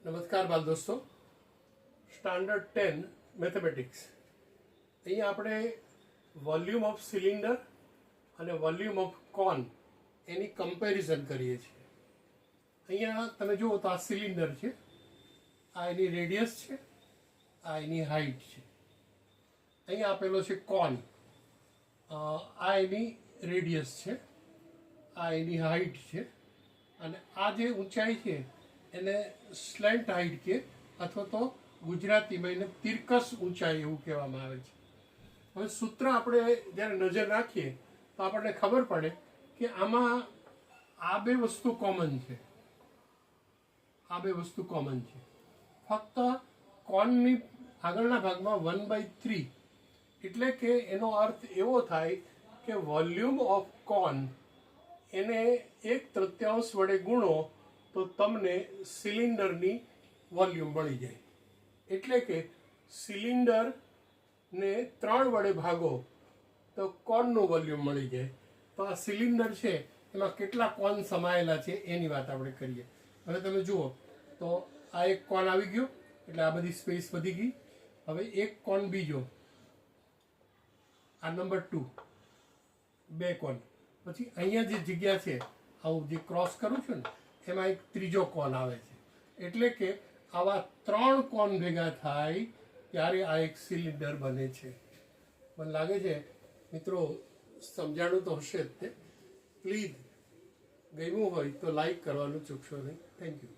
નમસ્કાર બાલ દોસ્તો, સ્ટાન્ડર્ડ 10 મેથેમેટિક્સ. અહીંયા આપણે વોલ્યુમ ઓફ સિલિન્ડર અને વોલ્યુમ ઓફ કોન એની કમ્પેરિઝન કરીએ છીએ. અહીંયા તમે જુઓ તો આ સિલિન્ડર છે, આ એની રેડિયસ છે, આ એની હાઇટ છે. અહીંયા આપેલો છે કોન, આ એની રેડિયસ છે, આ એની હાઇટ છે, અને આ જે ઊંચાઈ છે એને સ્લેન્ટ હાઇટ કે અથવા તો ગુજરાતીમાં એને તિરકસ ઊંચાઈ એવું કહેવામાં આવે છે. હવે સૂત્ર આપણે જ્યારે નજર નાખીએ તો આપણને ખબર પડે કે આમાં આ બે વસ્તુ કોમન છે. ફક્ત કોનની આગળના ભાગમાં 1/3, એટલે કે એનો અર્થ એવો થાય કે વોલ્યુમ ઓફ કોન એને 1/3 વડે ગુણો તો તમને સિલિન્ડરની વોલ્યુમ મળી જાય. એટલે કે સિલિન્ડરને 3 વડે ભાગો તો કોનનું વોલ્યુમ મળી જાય. તો આ સિલિન્ડર છે એમાં કેટલા કોન સમાયેલા છે એની વાત આપણે કરીએ. હવે તમે જુઓ તો આ એક કોન આવી ગયો, એટલે આ બધી સ્પેસ વધી ગઈ. હવે એક કોન બીજો, આ નંબર 2, 2 કોન. પછી અહીંયા જે જગ્યા છે, આવું જે ક્રોસ કરું છું ને, એમાં એક ત્રીજો કોન આવે છે. એટલે કે આવા 3 કોન ભેગા થાય ત્યારે આ એક સિલિન્ડર બને છે. મને લાગે છે મિત્રો સમજાણું તો હશે જ તે. પ્લીઝ ગમ્યું હોય તો લાઈક કરવાનું ચૂકશો નહીં. Thank you.